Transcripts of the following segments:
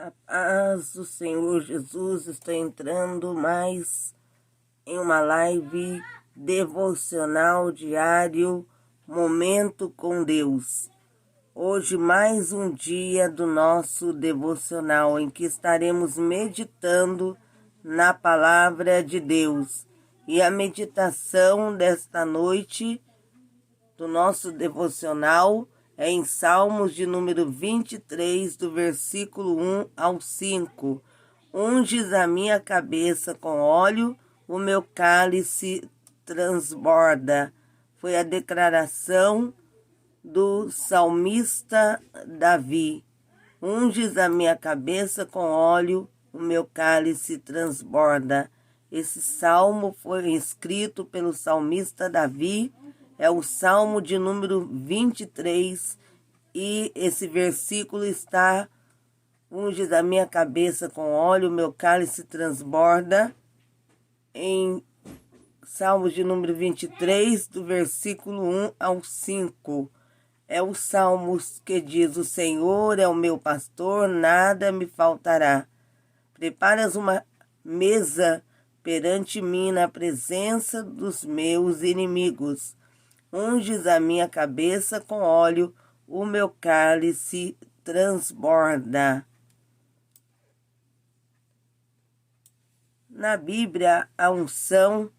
A paz do Senhor Jesus está entrando mais em uma live devocional diário, Momento com Deus. Hoje mais um dia do nosso devocional em que estaremos meditando na palavra de Deus. E a meditação desta noite do nosso devocional é em Salmos de número 23, do versículo 1 ao 5. Unges a minha cabeça com óleo, o meu cálice transborda. Foi a declaração do salmista Davi. Unges a minha cabeça com óleo, o meu cálice transborda. Esse salmo foi escrito pelo salmista Davi. É o Salmo de número 23 e esse versículo está: unges a minha cabeça com óleo, o meu cálice transborda, em Salmo de número 23, do versículo 1 ao 5. É o Salmo que diz: o Senhor é o meu pastor, nada me faltará. Preparas uma mesa perante mim na presença dos meus inimigos. Unges a minha cabeça com óleo, o meu cálice transborda. Na Bíblia, a unção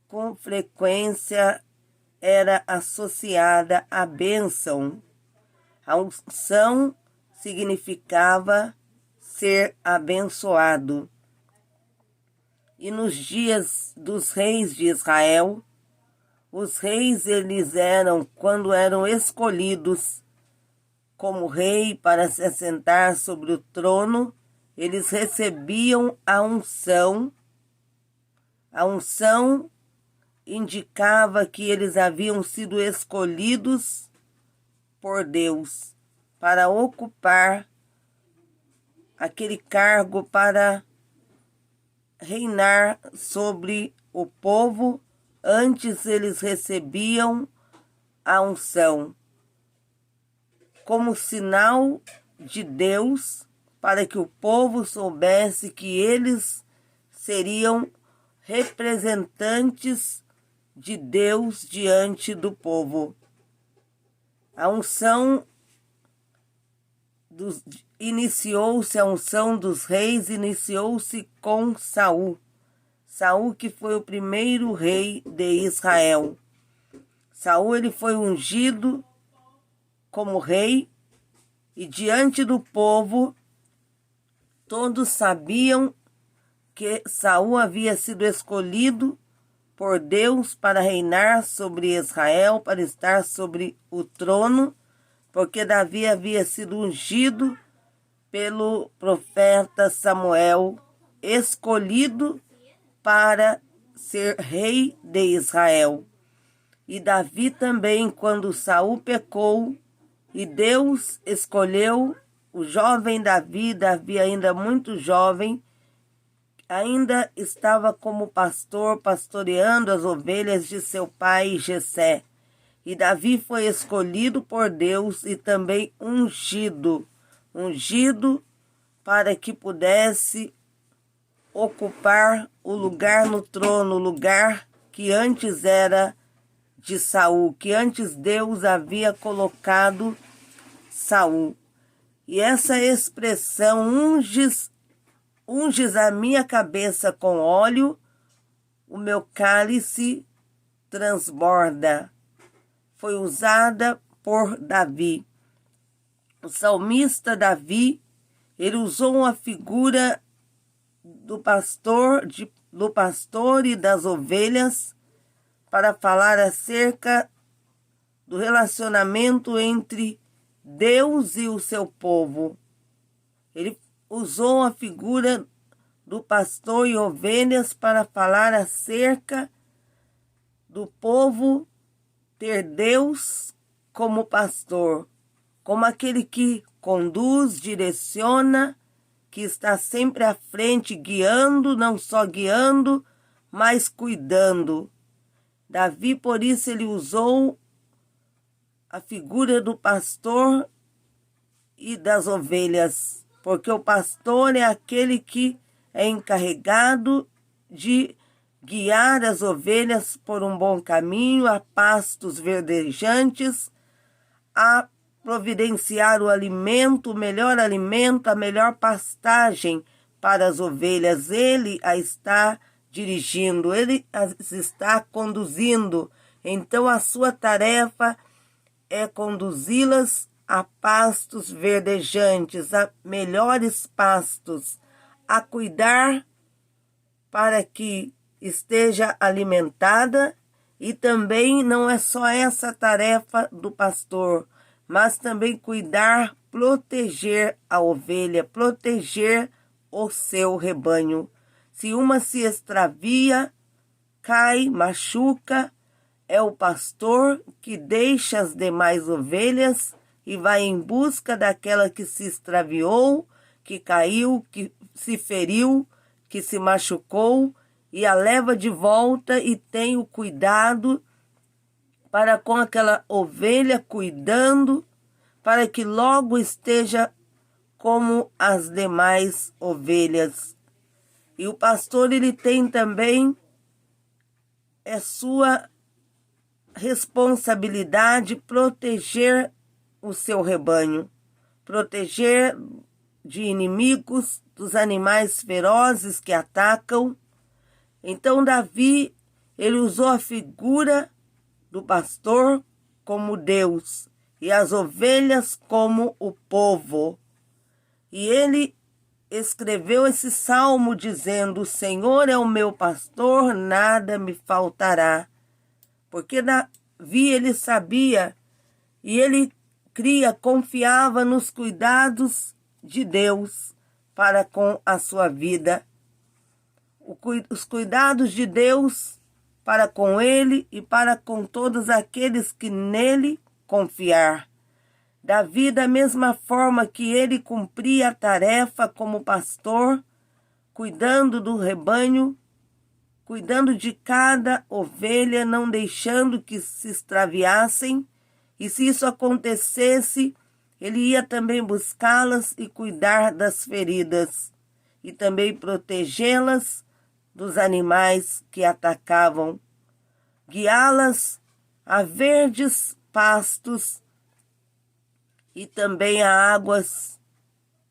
com frequência era associada à bênção. A unção significava ser abençoado. E nos dias dos reis de Israel, os reis, eles eram, quando eram escolhidos como rei para se assentar sobre o trono, eles recebiam a unção. A unção indicava que eles haviam sido escolhidos por Deus para ocupar aquele cargo, para reinar sobre o povo. Antes eles recebiam a unção como sinal de Deus, para que o povo soubesse que eles seriam representantes de Deus diante do povo. A unção iniciou-se, a unção dos reis iniciou-se com Saul. Saul, que foi o primeiro rei de Israel. Saul, ele foi ungido como rei, e diante do povo todos sabiam que Saul havia sido escolhido por Deus para reinar sobre Israel, para estar sobre o trono, porque Davi havia sido ungido pelo profeta Samuel, escolhido para ser rei de Israel. E Davi também, quando Saul pecou e Deus escolheu o jovem Davi, Davi ainda muito jovem, ainda estava como pastor, pastoreando as ovelhas de seu pai Jessé. E Davi foi escolhido por Deus e também ungido para que pudesse ocupar o lugar no trono, o lugar que antes era de Saul, que antes Deus havia colocado Saul. E essa expressão, unges a minha cabeça com óleo, o meu cálice transborda, foi usada por Davi. O salmista Davi, ele usou uma figura do pastor e das ovelhas para falar acerca do relacionamento entre Deus e o seu povo. Ele usou a figura do pastor e ovelhas para falar acerca do povo ter Deus como pastor, como aquele que conduz, direciona, que está sempre à frente, guiando, não só guiando, mas cuidando. Davi, por isso, ele usou a figura do pastor e das ovelhas, porque o pastor é aquele que é encarregado de guiar as ovelhas por um bom caminho, a pastos verdejantes, a providenciar o alimento, o melhor alimento, a melhor pastagem para as ovelhas. Ele a está dirigindo, ele as está conduzindo. Então a sua tarefa é conduzi-las a pastos verdejantes, a melhores pastos, a cuidar para que esteja alimentada. E também não é só essa tarefa do pastor, mas também cuidar, proteger a ovelha, proteger o seu rebanho. Se uma se extravia, cai, machuca, é o pastor que deixa as demais ovelhas e vai em busca daquela que se extraviou, que caiu, que se feriu, que se machucou, e a leva de volta e tem o cuidado para com aquela ovelha, cuidando, para que logo esteja como as demais ovelhas. E o pastor, ele tem também sua responsabilidade proteger o seu rebanho, proteger de inimigos, dos animais ferozes que atacam. Então Davi, ele usou a figura do pastor como Deus e as ovelhas como o povo. E ele escreveu esse salmo dizendo: o Senhor é o meu pastor, nada me faltará. Porque Davi, ele sabia e ele confiava nos cuidados de Deus para com a sua vida. Os cuidados de Deus para com ele e para com todos aqueles que nele confiar. Davi, da mesma forma que ele cumpria a tarefa como pastor, cuidando do rebanho, cuidando de cada ovelha, não deixando que se extraviassem, e se isso acontecesse, ele ia também buscá-las e cuidar das feridas, e também protegê-las dos animais que atacavam, guiá-las a verdes pastos e também a águas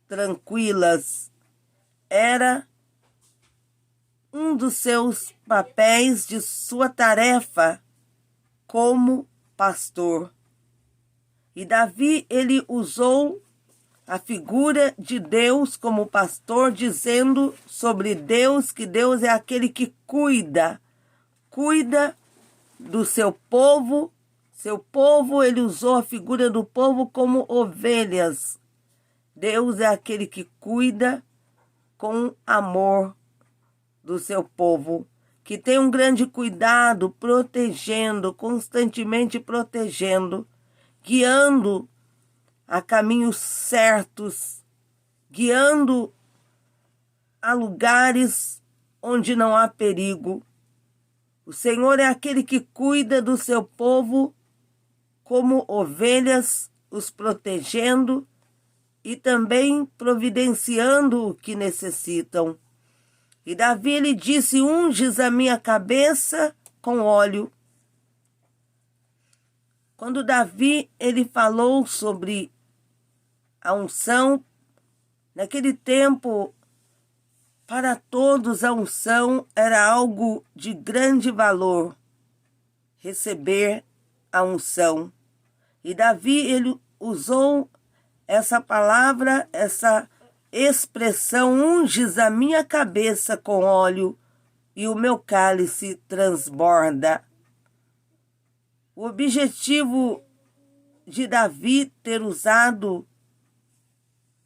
tranquilas. Era um dos seus papéis, de sua tarefa como pastor. E Davi, ele usou a figura de Deus como pastor, dizendo sobre Deus que Deus é aquele que cuida do seu povo. Seu povo, ele usou a figura do povo como ovelhas. Deus é aquele que cuida com amor do seu povo, que tem um grande cuidado, protegendo, constantemente protegendo, guiando a caminhos certos, guiando a lugares onde não há perigo. O Senhor é aquele que cuida do seu povo como ovelhas, os protegendo e também providenciando o que necessitam. E Davi, ele disse: unges a minha cabeça com óleo. Quando Davi, ele falou sobre a unção, naquele tempo, para todos a unção era algo de grande valor, receber a unção. E Davi, ele usou essa palavra, essa expressão: unges a minha cabeça com óleo e o meu cálice transborda. O objetivo de Davi ter usado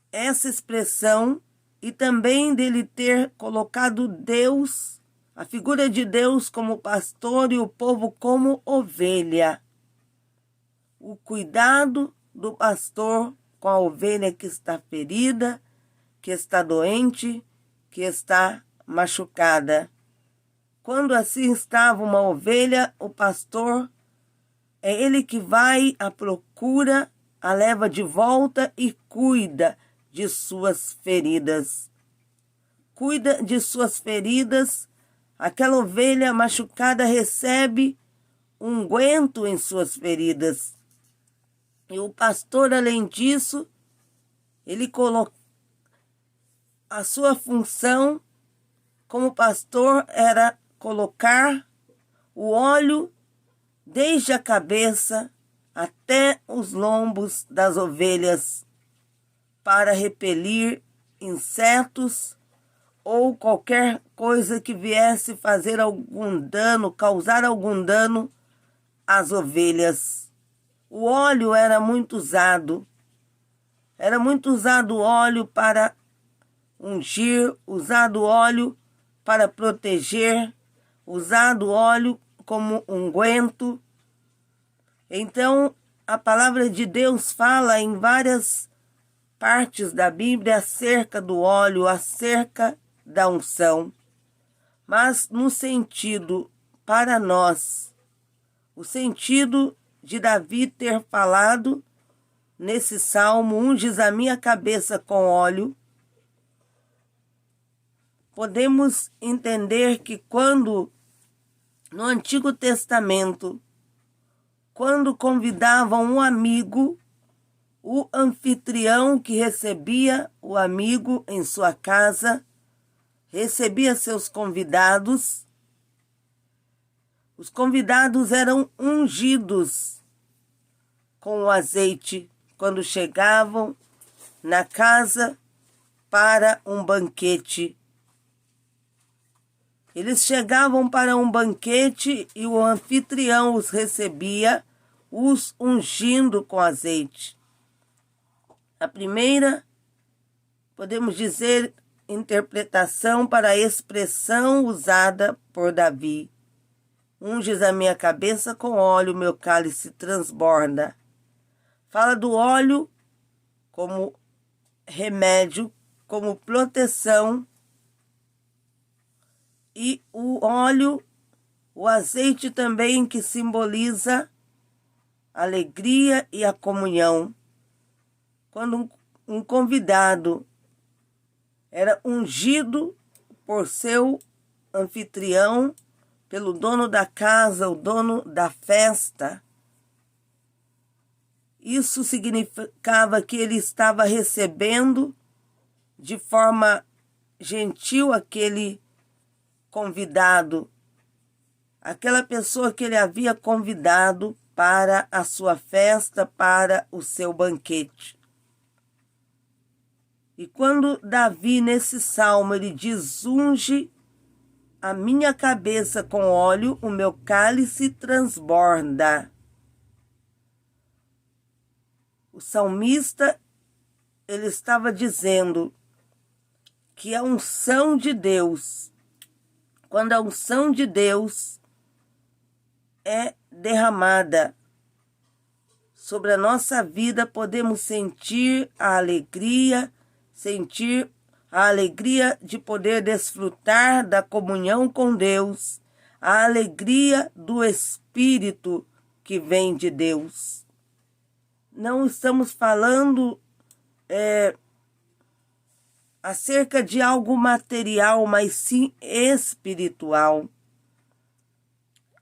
essa expressão e também dele ter colocado Deus, a figura de Deus como pastor e o povo como ovelha. O cuidado do pastor com a ovelha que está ferida, que está doente, que está machucada. Quando assim estava uma ovelha, o pastor é ele que vai à procura, a leva de volta e cuida, de suas feridas. Cuida de suas feridas. Aquela ovelha machucada recebe unguento em suas feridas. E o pastor, além disso, ele coloca a sua função como pastor era colocar o óleo desde a cabeça até os lombos das ovelhas para repelir insetos ou qualquer coisa que viesse fazer algum dano, causar algum dano às ovelhas. O óleo era muito usado o óleo para ungir, usado óleo para proteger, usado óleo como unguento. Então, a palavra de Deus fala em várias partes da Bíblia acerca do óleo, acerca da unção. Mas no sentido para nós, o sentido de Davi ter falado nesse salmo, unges a minha cabeça com óleo, podemos entender que quando, no Antigo Testamento, quando convidavam um amigo, o anfitrião que recebia o amigo em sua casa, recebia seus convidados, os convidados eram ungidos com o azeite quando chegavam na casa para um banquete. Eles chegavam para um banquete e o anfitrião os recebia, os ungindo com azeite. A primeira, podemos dizer, interpretação para a expressão usada por Davi. Unges a minha cabeça com óleo, meu cálice transborda. Fala do óleo como remédio, como proteção, e o óleo, o azeite também, que simboliza a alegria e a comunhão. Quando um convidado era ungido por seu anfitrião, pelo dono da casa, o dono da festa, isso significava que ele estava recebendo de forma gentil aquele convidado, aquela pessoa que ele havia convidado para a sua festa, para o seu banquete. E quando Davi, nesse salmo, ele diz, unge a minha cabeça com óleo, o meu cálice transborda. O salmista, ele estava dizendo que a unção de Deus, quando a unção de Deus é derramada sobre a nossa vida, podemos sentir a alegria de poder desfrutar da comunhão com Deus, a alegria do Espírito que vem de Deus. Não estamos falando acerca de algo material, mas sim espiritual.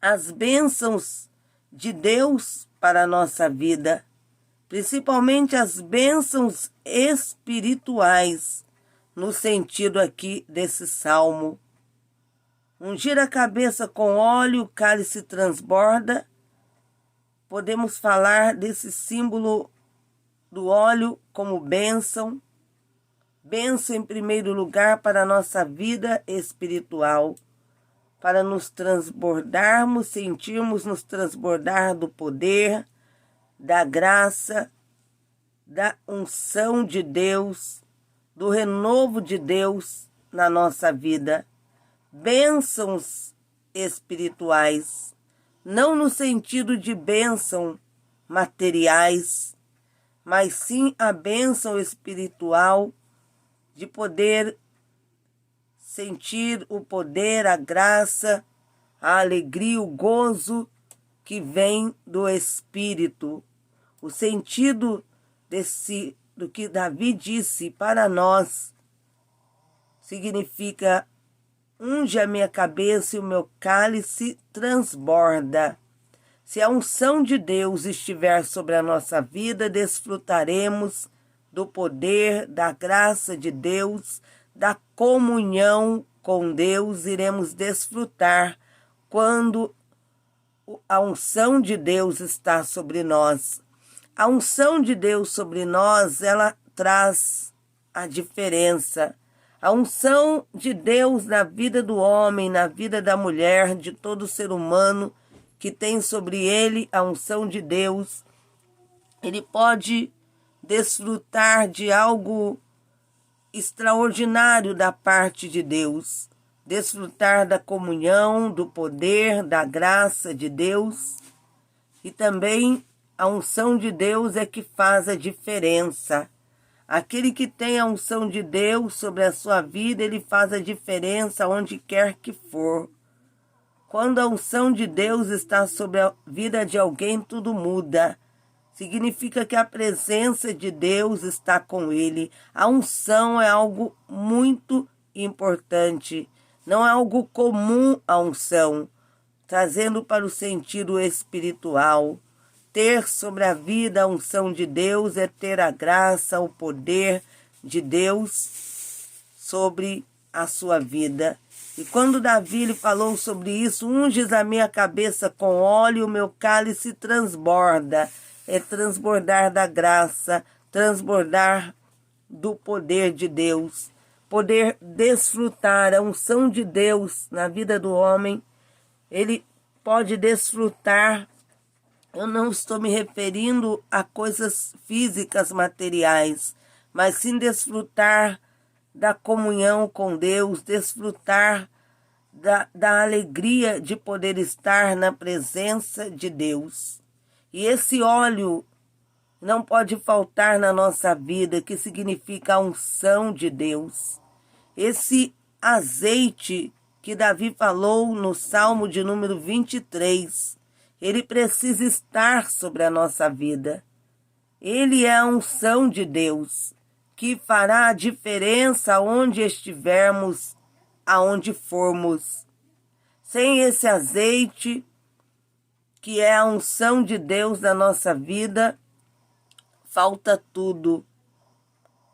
As bênçãos de Deus para a nossa vida, principalmente as bênçãos espirituais, no sentido aqui desse salmo. Ungir a cabeça com óleo, o cálice transborda. Podemos falar desse símbolo do óleo como bênção. Bênção em primeiro lugar para a nossa vida espiritual, para nos transbordarmos, sentirmos nos transbordar do poder, da graça, da unção de Deus, do renovo de Deus na nossa vida. Bênçãos espirituais, não no sentido de bênção materiais, mas sim a bênção espiritual de poder sentir o poder, a graça, a alegria, o gozo que vem do Espírito. O sentido desse do que Davi disse para nós, significa: unge a minha cabeça e o meu cálice transborda. Se a unção de Deus estiver sobre a nossa vida, desfrutaremos do poder, da graça de Deus, da comunhão com Deus. Iremos desfrutar quando a unção de Deus está sobre nós. A unção de Deus sobre nós, ela traz a diferença. A unção de Deus na vida do homem, na vida da mulher, de todo ser humano que tem sobre ele a unção de Deus, ele pode desfrutar de algo extraordinário da parte de Deus, desfrutar da comunhão, do poder, da graça de Deus. E também a unção de Deus é que faz a diferença. Aquele que tem a unção de Deus sobre a sua vida, ele faz a diferença onde quer que for. Quando a unção de Deus está sobre a vida de alguém, tudo muda. Significa que a presença de Deus está com ele. A unção é algo muito importante. Não é algo comum a unção, trazendo para o sentido espiritual. Ter sobre a vida a unção de Deus é ter a graça, o poder de Deus sobre a sua vida. E quando Davi falou sobre isso: unges a minha cabeça com óleo, o meu cálice transborda. É transbordar da graça, transbordar do poder de Deus, poder desfrutar a unção de Deus na vida do homem. Ele pode desfrutar. Eu não estou me referindo a coisas físicas, materiais, mas sim desfrutar da comunhão com Deus, desfrutar da alegria de poder estar na presença de Deus. E esse óleo não pode faltar na nossa vida, que significa a unção de Deus. Esse azeite que Davi falou no Salmo de número 23, ele precisa estar sobre a nossa vida. Ele é a unção de Deus, que fará a diferença onde estivermos, aonde formos. Sem esse azeite, que é a unção de Deus na nossa vida, falta tudo.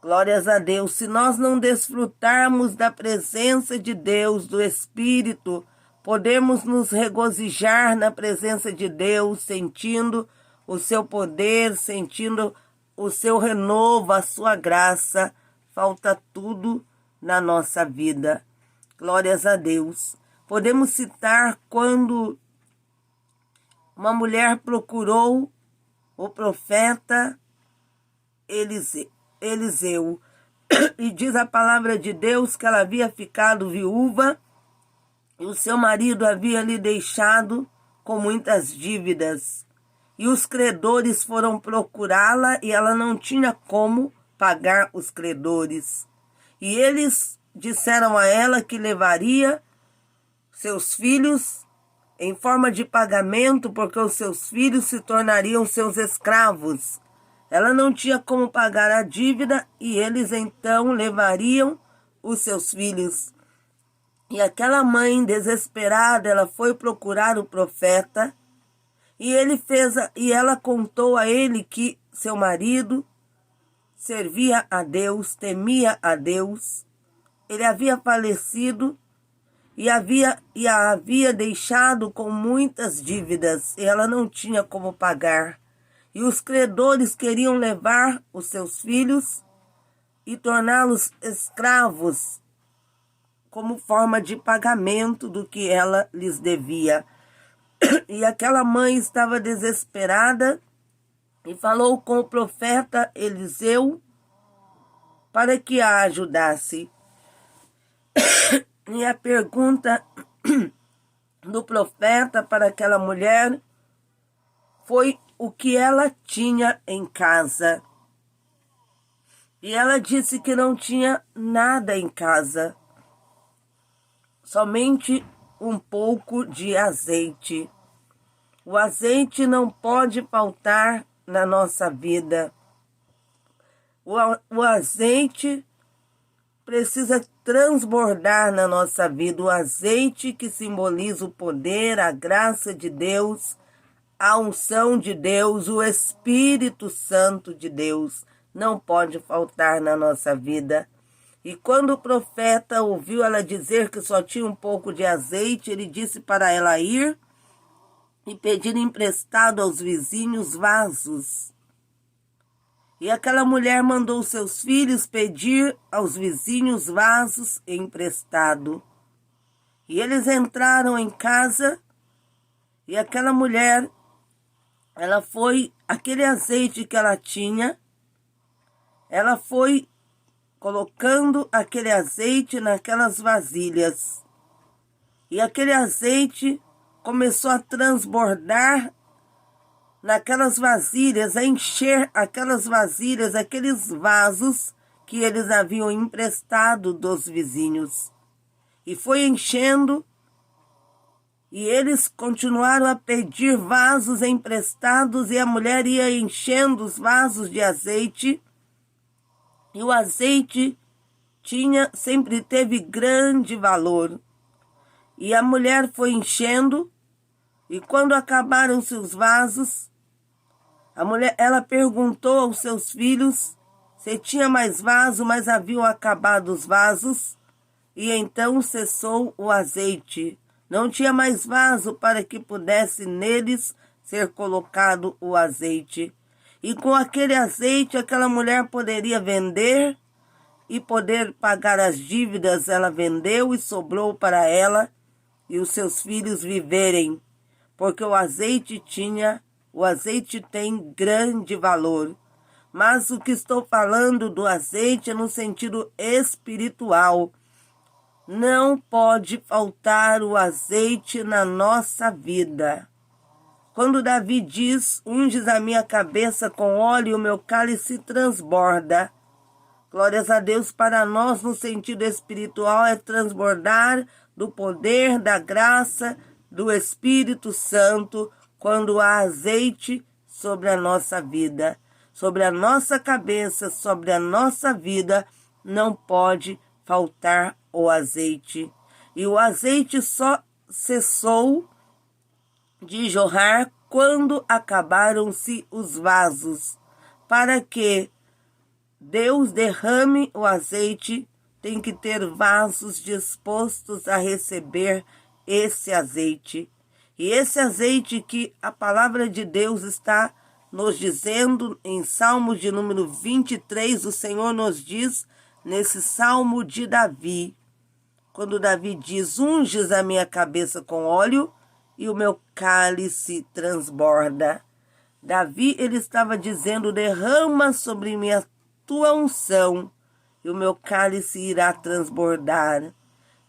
Glórias a Deus. Se nós não desfrutarmos da presença de Deus, do Espírito, podemos nos regozijar na presença de Deus, sentindo o seu poder, sentindo o seu renovo, a sua graça. Falta tudo na nossa vida. Glórias a Deus. Podemos citar quando uma mulher procurou o profeta Eliseu, e diz a palavra de Deus que ela havia ficado viúva e o seu marido havia lhe deixado com muitas dívidas. E os credores foram procurá-la e ela não tinha como pagar os credores. E eles disseram a ela que levaria seus filhos em forma de pagamento, porque os seus filhos se tornariam seus escravos. Ela não tinha como pagar a dívida e eles então levariam os seus filhos. E aquela mãe desesperada, ela foi procurar o profeta e ela contou a ele que seu marido servia a Deus, temia a Deus. Ele havia falecido e a havia deixado com muitas dívidas e ela não tinha como pagar. E os credores queriam levar os seus filhos e torná-los escravos como forma de pagamento do que ela lhes devia. E aquela mãe estava desesperada e falou com o profeta Eliseu para que a ajudasse. E a pergunta do profeta para aquela mulher foi o que ela tinha em casa. E ela disse que não tinha nada em casa, somente um pouco de azeite. O azeite não pode faltar na nossa vida. O azeite precisa transbordar na nossa vida. O azeite que simboliza o poder, a graça de Deus, a unção de Deus, o Espírito Santo de Deus não pode faltar na nossa vida. E quando o profeta ouviu ela dizer que só tinha um pouco de azeite, ele disse para ela ir e pedir emprestado aos vizinhos vasos. E aquela mulher mandou seus filhos pedir aos vizinhos vasos emprestado. E eles entraram em casa e aquela mulher, ela foi, aquele azeite que ela tinha, ela foi colocando aquele azeite naquelas vasilhas. E aquele azeite começou a transbordar naquelas vasilhas, a encher aquelas vasilhas, aqueles vasos que eles haviam emprestado dos vizinhos. E foi enchendo, e eles continuaram a pedir vasos emprestados, e a mulher ia enchendo os vasos de azeite, e o azeite sempre teve grande valor. E a mulher foi enchendo, e quando acabaram-se os vasos, ela perguntou aos seus filhos se tinha mais vaso, mas haviam acabado os vasos, e então cessou o azeite. Não tinha mais vaso para que pudesse neles ser colocado o azeite. E com aquele azeite, aquela mulher poderia vender e poder pagar as dívidas. Ela vendeu e sobrou para ela e os seus filhos viverem, porque o azeite tem grande valor. Mas o que estou falando do azeite é no sentido espiritual. Não pode faltar o azeite na nossa vida. Quando Davi diz, unges a minha cabeça com óleo e o meu cálice transborda. Glórias a Deus, para nós no sentido espiritual é transbordar do poder, da graça, do Espírito Santo, quando há azeite sobre a nossa vida, sobre a nossa cabeça, sobre a nossa vida, não pode faltar o azeite. E o azeite só cessou de jorrar quando acabaram-se os vasos. Para que Deus derrame o azeite, tem que ter vasos dispostos a receber esse azeite. E esse azeite que a palavra de Deus está nos dizendo em Salmo de número 23, o Senhor nos diz nesse Salmo de Davi, quando Davi diz, unges a minha cabeça com óleo e o meu cálice transborda. Davi, ele estava dizendo, derrama sobre mim a tua unção e o meu cálice irá transbordar.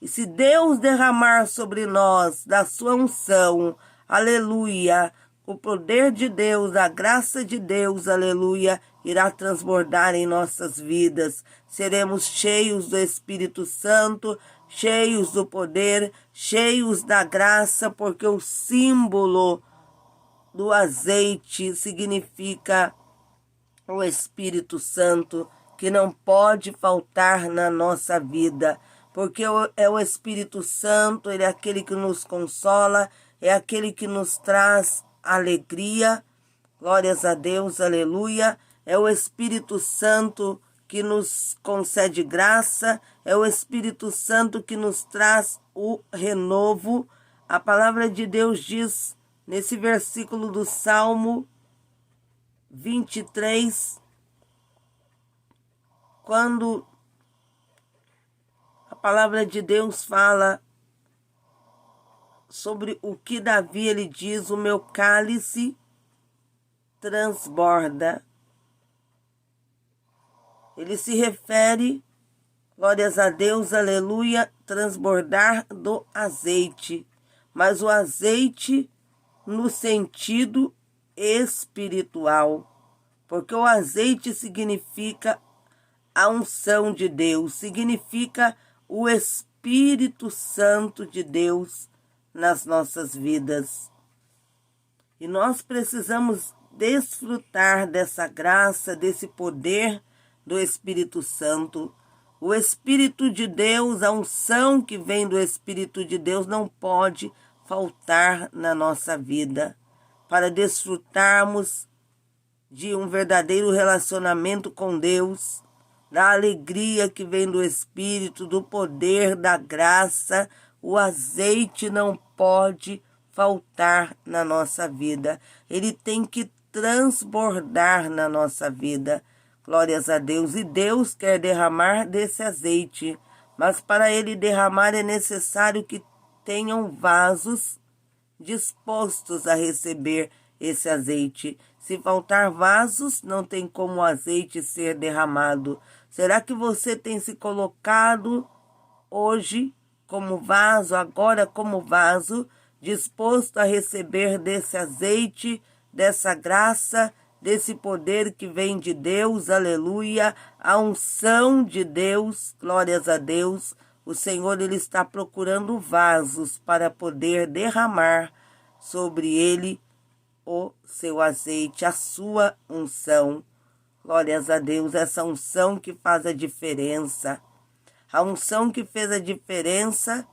E se Deus derramar sobre nós da sua unção, aleluia, o poder de Deus, a graça de Deus, aleluia, irá transbordar em nossas vidas. Seremos cheios do Espírito Santo, cheios do poder, cheios da graça, porque o símbolo do azeite significa o Espírito Santo, que não pode faltar na nossa vida, porque é o Espírito Santo, ele é aquele que nos consola, é aquele que nos traz alegria, glórias a Deus, aleluia, é o Espírito Santo que nos concede graça, é o Espírito Santo que nos traz o renovo. A palavra de Deus diz, nesse versículo do Salmo 23, quando a palavra de Deus fala sobre o que Davi, ele diz, o meu cálice transborda. Ele se refere, glórias a Deus, aleluia, transbordar do azeite. Mas o azeite no sentido espiritual. Porque o azeite significa a unção de Deus, significa o Espírito Santo de Deus nas nossas vidas. E nós precisamos desfrutar dessa graça, desse poder, do Espírito Santo. O Espírito de Deus, a unção que vem do Espírito de Deus não pode faltar na nossa vida para desfrutarmos de um verdadeiro relacionamento com Deus, da alegria que vem do Espírito, do poder, da graça. O azeite não pode faltar na nossa vida. Ele tem que transbordar na nossa vida. Glórias a Deus. E Deus quer derramar desse azeite, mas para Ele derramar é necessário que tenham vasos dispostos a receber esse azeite. Se faltar vasos, não tem como o azeite ser derramado. Será que você tem se colocado hoje como vaso, agora como vaso, disposto a receber desse azeite, dessa graça, desse poder que vem de Deus? Aleluia! A unção de Deus, glórias a Deus. O Senhor, Ele está procurando vasos para poder derramar sobre ele o seu azeite, a sua unção. Glórias a Deus, essa unção que faz a diferença. A unção que fez a diferença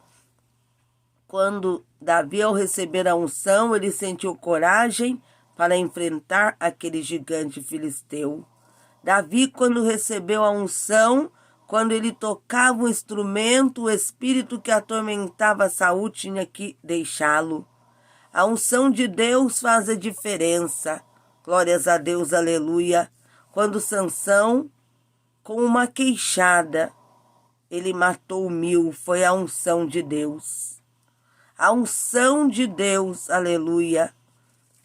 quando Davi, ao receber a unção, ele sentiu coragem para enfrentar aquele gigante filisteu. Davi, quando recebeu a unção, quando ele tocava o instrumento, o espírito que atormentava Saul tinha que deixá-lo. A unção de Deus faz a diferença. Glórias a Deus, aleluia. Quando Sansão, com uma queixada, ele matou 1000, foi a unção de Deus. A unção de Deus, aleluia.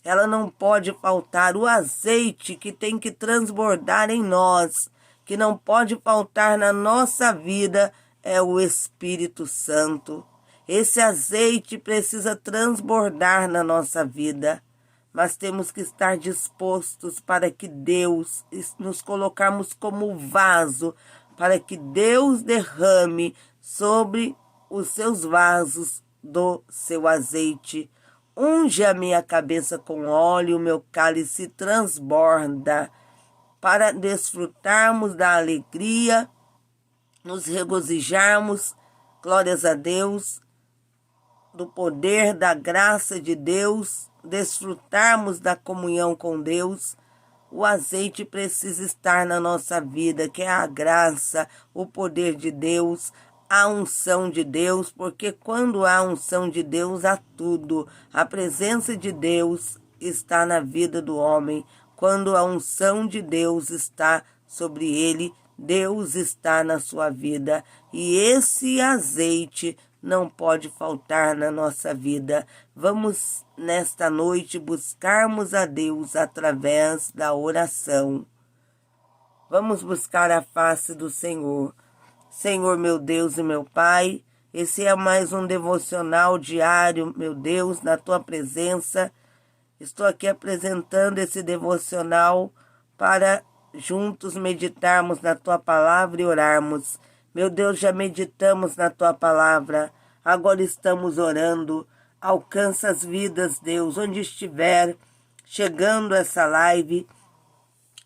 Ela não pode faltar. O azeite que tem que transbordar em nós, que não pode faltar na nossa vida, é o Espírito Santo. Esse azeite precisa transbordar na nossa vida, mas temos que estar dispostos para que Deus, nos colocarmos como vaso, para que Deus derrame sobre os seus vasos do seu azeite. Unge a minha cabeça com óleo, o meu cálice transborda, para desfrutarmos da alegria, nos regozijarmos, glórias a Deus, do poder, da graça de Deus, desfrutarmos da comunhão com Deus. O azeite precisa estar na nossa vida, que é a graça, o poder de Deus, a unção de Deus, porque quando há unção de Deus, há tudo. A presença de Deus está na vida do homem. Quando a unção de Deus está sobre ele, Deus está na sua vida. E esse azeite não pode faltar na nossa vida. Vamos, nesta noite, buscarmos a Deus através da oração. Vamos buscar a face do Senhor. Senhor, meu Deus e meu Pai, esse é mais um devocional diário, meu Deus, na Tua presença. Estou aqui apresentando esse devocional para juntos meditarmos na Tua palavra e orarmos. Meu Deus, já meditamos na Tua palavra, agora estamos orando. Alcança as vidas, Deus, onde estiver chegando essa live,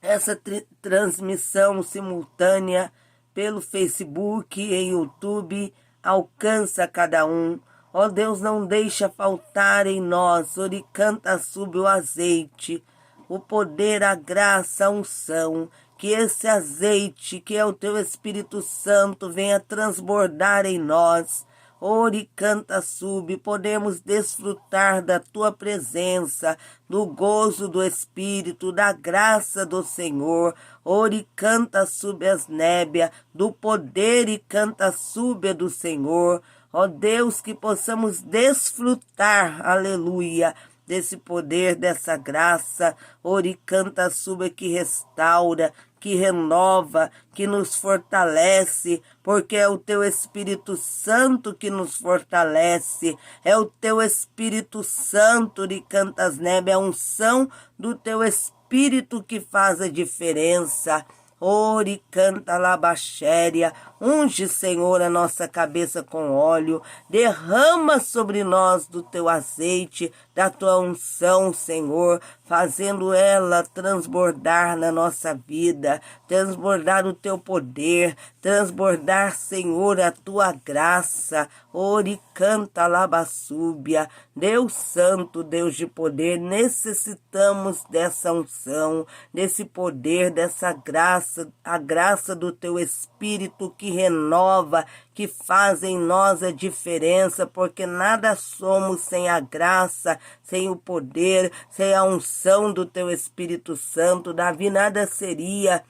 essa transmissão simultânea pelo Facebook e YouTube, alcança cada um. Ó Deus, não deixa faltar em nós, oricanta sube o azeite, o poder, a graça, a unção, que esse azeite, que é o Teu Espírito Santo, venha transbordar em nós. Oricanta sube, podemos desfrutar da Tua presença, do gozo do Espírito, da graça do Senhor. Oricanta sube as nébias, do poder e canta sube do Senhor. Ó Deus, que possamos desfrutar, aleluia, desse poder, dessa graça. Oricanta sube que restaura, que renova, que nos fortalece, porque é o Teu Espírito Santo que nos fortalece, é o Teu Espírito Santo de cantas neve, a unção do Teu Espírito que faz a diferença. Ore, canta labaxéria, unge, Senhor, a nossa cabeça com óleo, derrama sobre nós do Teu azeite, da tua unção, Senhor, fazendo ela transbordar na nossa vida, transbordar o teu poder, transbordar, Senhor, a tua graça. Ori canta labassúbia. Deus santo, Deus de poder, necessitamos dessa unção, desse poder, dessa graça, a graça do teu Espírito que renova, que faz em nós a diferença, porque nada somos sem a graça, sem o poder, sem a unção do teu Espírito Santo. Davi nada seria.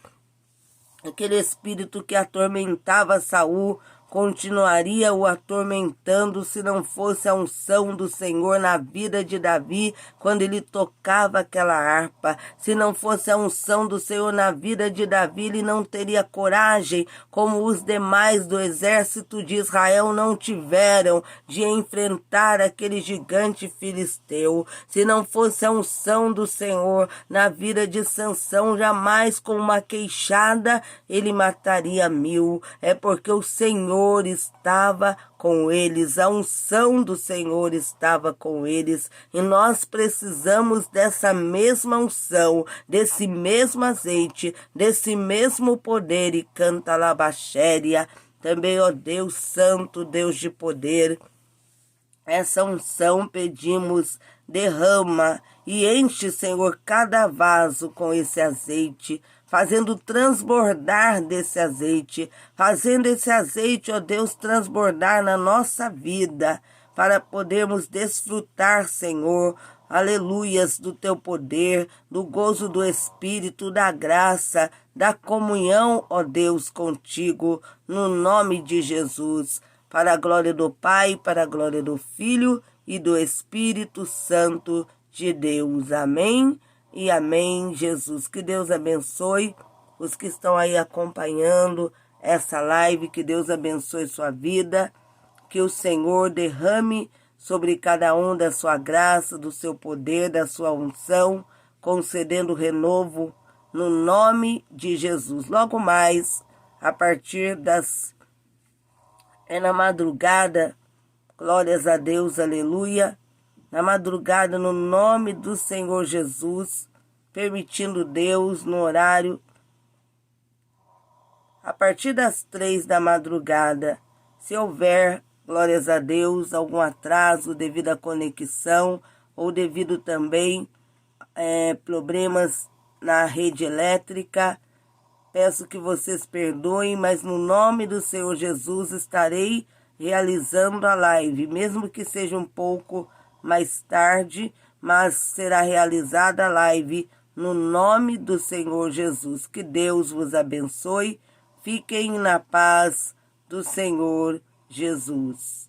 Aquele espírito que atormentava Saul continuaria o atormentando se não fosse a unção do Senhor na vida de Davi quando ele tocava aquela harpa. Se não fosse a unção do Senhor na vida de Davi, ele não teria coragem, como os demais do exército de Israel não tiveram, de enfrentar aquele gigante filisteu. Se não fosse a unção do Senhor na vida de Sansão, jamais com uma queixada ele mataria 1000. É porque o Senhor estava com eles, a unção do Senhor estava com eles, e nós precisamos dessa mesma unção, desse mesmo azeite, desse mesmo poder. E canta labaxéria também, ó Deus santo, Deus de poder. Essa unção pedimos, derrama e enche, Senhor, cada vaso com esse azeite, fazendo transbordar desse azeite, fazendo esse azeite, ó Deus, transbordar na nossa vida, para podermos desfrutar, Senhor, aleluias, do teu poder, do gozo do Espírito, da graça, da comunhão, ó Deus, contigo, no nome de Jesus. Para a glória do Pai, para a glória do Filho e do Espírito Santo de Deus. Amém e amém, Jesus. Que Deus abençoe os que estão aí acompanhando essa live. Que Deus abençoe sua vida. Que o Senhor derrame sobre cada um da sua graça, do seu poder, da sua unção, concedendo renovo no nome de Jesus. Logo mais, a partir na madrugada, glórias a Deus, aleluia, na madrugada, no nome do Senhor Jesus, permitindo Deus, no horário, a partir das 3 da madrugada, se houver, glórias a Deus, algum atraso devido à conexão, ou devido também problemas na rede elétrica, peço que vocês perdoem, mas no nome do Senhor Jesus estarei realizando a live, mesmo que seja um pouco mais tarde, mas será realizada a live no nome do Senhor Jesus. Que Deus vos abençoe. Fiquem na paz do Senhor Jesus.